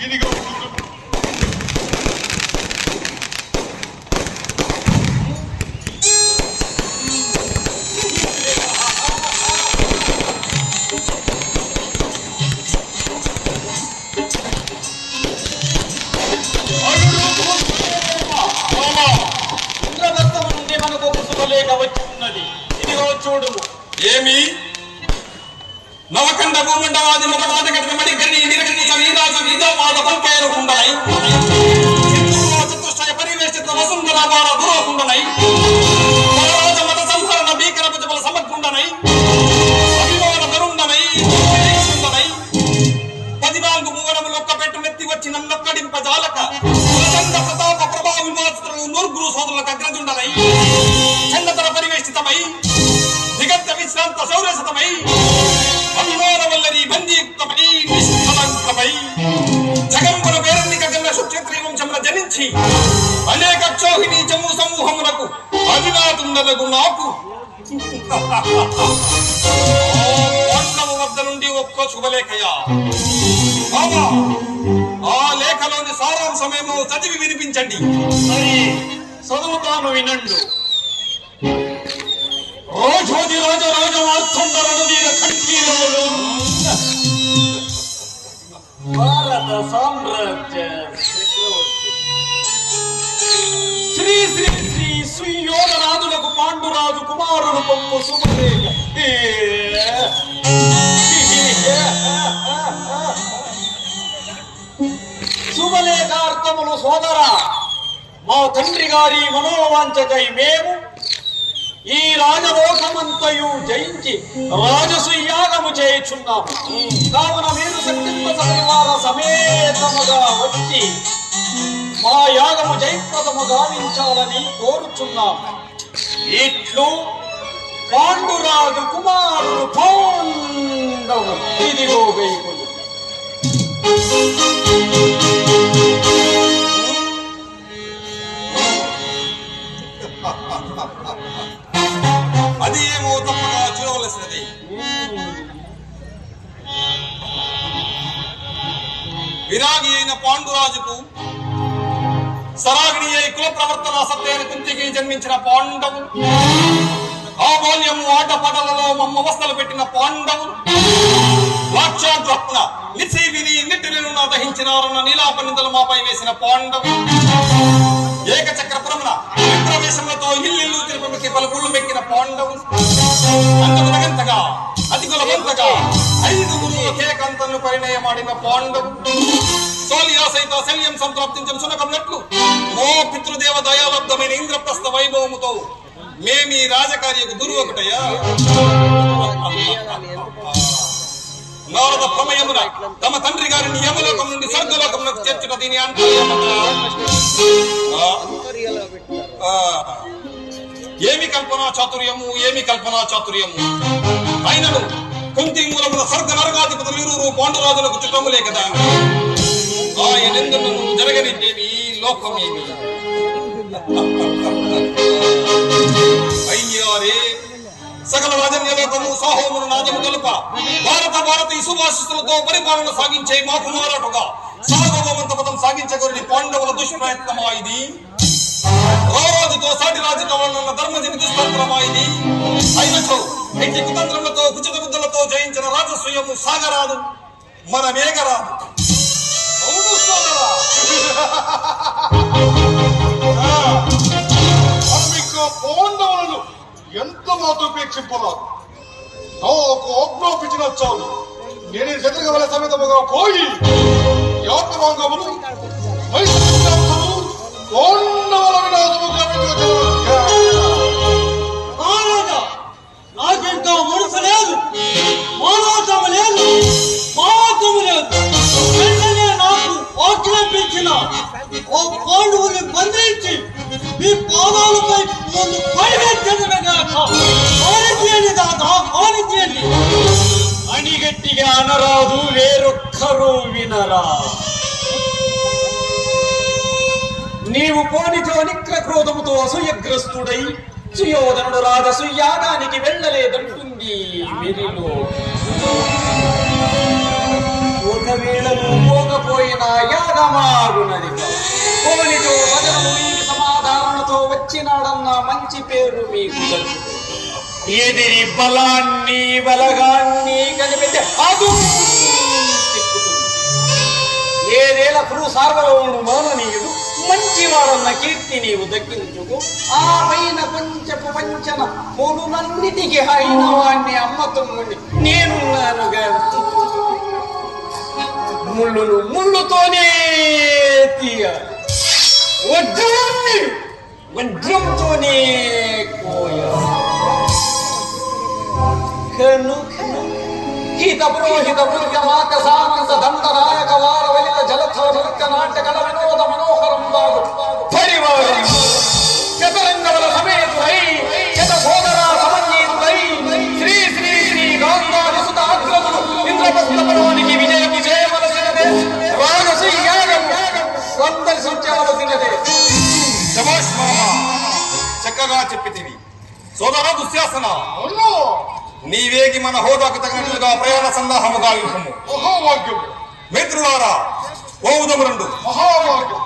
ఇదిగో చూడు. ఏమి నవకండ భూమండవాది మగవాద గడ్డమడి గని నిరగని సమీరాజ విజయవాద పంకేరుకుండై హిందువుల చతుష్టయ పరివేషిత వసుంధర వార దురోకుండై పరరాజ మత సంహరణ భీకర ప్రజల సమర్పుండనై అభిమాన తరుండనై కుండనై 14 భువనములు ఒక్క పెట్టు మెత్తి వచ్చి నన్నొక్కడింపజాలక ప్రచండ ప్రతాప ప్రభావ విమోచతులు నూర్గురు సోదరులకు అగ్రజుండనై చండతర పరివేషితమై దిగంత విశ్రాంత సౌరసతమై అభిమానవల్లరి బందీయుక్తమై నిష్కలంకమై జగంబుల పేరెన్నిక గన్న సుక్షత్రియ వంశమున జనించి అనేక క్షోహిణీ జమ్ము సమూహములకు అధినాతుండలకు నాకు పట్టణము వద్ద నుండి ఒక్క శుభలేఖయా బాబా ఆ లేఖలోని సారాంశమేమో చదివి వినిపించండి. మరి చదువుతాను వినండు. రాజోది రాజరాజమార్చండరను వీర కంఠీరములు భారత సామ్రాజ్య చక్రవర్తి శ్రీ శ్రీ శ్రీ సుయోధనాథులకు పాండురాజు కుమారుడు పంపు శుభలేఖ. శుభలేఖార్థములు సోదర, మా తండ్రి గారి మనోవాంఛకై మేము ఈ రాజలోకమంతయు జయించి రాజసుయాగము చేయుచున్నాము. కావున మీరు శక్తింప పరివార సమేతముగా వచ్చి మా యాగము జయప్రదము గావించాలని కోరుచున్నాము. ఇట్లు పాండురాజు కుమారుడు పాండవు. ఇదిగో గైకులు. అది ఏమో తప్పగా చూడవలసినది. విరాగి అయిన పాండురాజుకు సరాగిణి అయి కుల ప్రవర్తన సత్యైన కుంతికి జన్మించిన పాండవు, ఆ బాల్యము ఆటపాటలలో మమ్మవస్థలు పెట్టిన పాండవులు, లాక్షాద్రత్న నిశీవిని నిట్టిలను దహించినారన్న నీలాపనిందలు మాపై వేసిన పాండవు, ఏకచక్రపురమున ప్రవేశములతో ఇల్లు తిరుపతికి పలుకుళ్ళు మెక్కిన పాండవు, అంతకునగంతగా అతికులవంతగా 5 గురువుల కేకంతను పరిణయమాడిన పాండవు, సోలియా సైత శల్యం సంప్రాప్తించిన సునకన్నట్లు మో పితృదేవ దయాలబ్ధమైన ఇంద్రప్రస్థ వైభవముతో మేమీ రాజకార్యకు దుర్వకుటయ్యా. నారద ప్రమయమున తమ తండ్రి గారిని యమలోకం నుండి స్వర్గలోకమునకు చేర్చుట దీని ఏమి కల్పనా చాతుర్యము, ఏమి కల్పనా చాతుర్యము. అయినను కుంతి మూలమున స్వర్గ నరకాధిపతులు ఇరువురు పాండురాజులకు చుట్టములే కదా. ఆయనెందును జరగనిదేమి ఈ లోకమేమి. అయ్యారే సకల రాజన్యలోకము సాహోమును నాదము కలుప భారతీ సుభాషితులతో పరిపాలన సాగించే మాకు మారాటుగా సార్వభౌమంత పదం సాగించగలిని పాండవుల దుష్ప్రయత్నమా ఇది. రాజుతో సాటి రాజు కావాలన్న ధర్మజని దుష్తంత్రమా ఇది. అయినచో ఇంటి కుతంత్రములతో కుచిత బుద్ధులతో జయించిన రాజస్వయము సాగరాదు, మన మేఘరాదు. అవును సోదరా. పాండవులను ఎంత మాతోపేక్షింపరాదు. నాకు ఆజ్ఞాపించిన చాలు. నేను శత్రుగల సమేతముగా పోయి యాత్రభంగములు పాండవుల వినాశము నాకెంతో మనసు లేదు, మానవతము లేదు, పాపము లేదు. వెంటనే నాకు ఆజ్ఞాపించిన ఓ పాండవుని బంధించి మీ పాదాలపై నన్ను పరిగెత్తనుగాక. కానిచేయండి దాదా, కానిచేయండి అని గట్టిగా అనరాదు, వేరొక్కరు వినరా. నీవు పోనితో నిక్ర క్రోధముతో అసూయగ్రస్తుడై సుయోధనుడు రాజసుయాగానికి వెళ్ళలేదంటుంది. వెరిలో ఎంత వేళను పోకపోయిన యాగమాగునది కోనితో వదనము మీకు సమాధానంతో వచ్చినాడన్న మంచి పేరు మీకు దక్కుతుంది. ఎదిరి బలాన్ని బలగాన్ని కనిపెట్టే అదు చిక్కుతుంది. ఏదేల పురు సార్వభౌముడు మాననీయుడు మంచివాడన్న కీర్తి నీవు దక్కించుకు. ఆ పైన పంచపు పంచన మూడునన్నిటికీ అయిన వాణ్ణి అమ్మ తమ్ముడిని నేనున్నానుగా. ముళ్ళును ముళ్ళుతోనే తీయాలి, వజ్రాన్ని వజ్రంతోనే కోయాలి. హిత పురోహిత వృత్యమాక సామంత దండనాయక వార వలిత జలథల నృత్య నాట్య కళ వినోద మనోహరం బాగు పరివారం చతరంగవల సమేతుడై శత సోదరా సమన్వీతుడై శ్రీ శ్రీ శ్రీ గాంధారి సుత అగ్రములు ఇంద్రప్రస్థపురానికి విజయము చేయవలసినదే. రాజసి యాగము సందర్శించవలసినదే. శభాష్ మామ, చక్కగా చెప్పితివి. సోదరా దుశ్శాసన, నీవేగి మన హోదాకు తగినట్లుగా ప్రయాణ సందాహము గావింపము. మహాభాగ్యం మిత్రులారా, పోవుదము రండు. మహాభాగ్యం.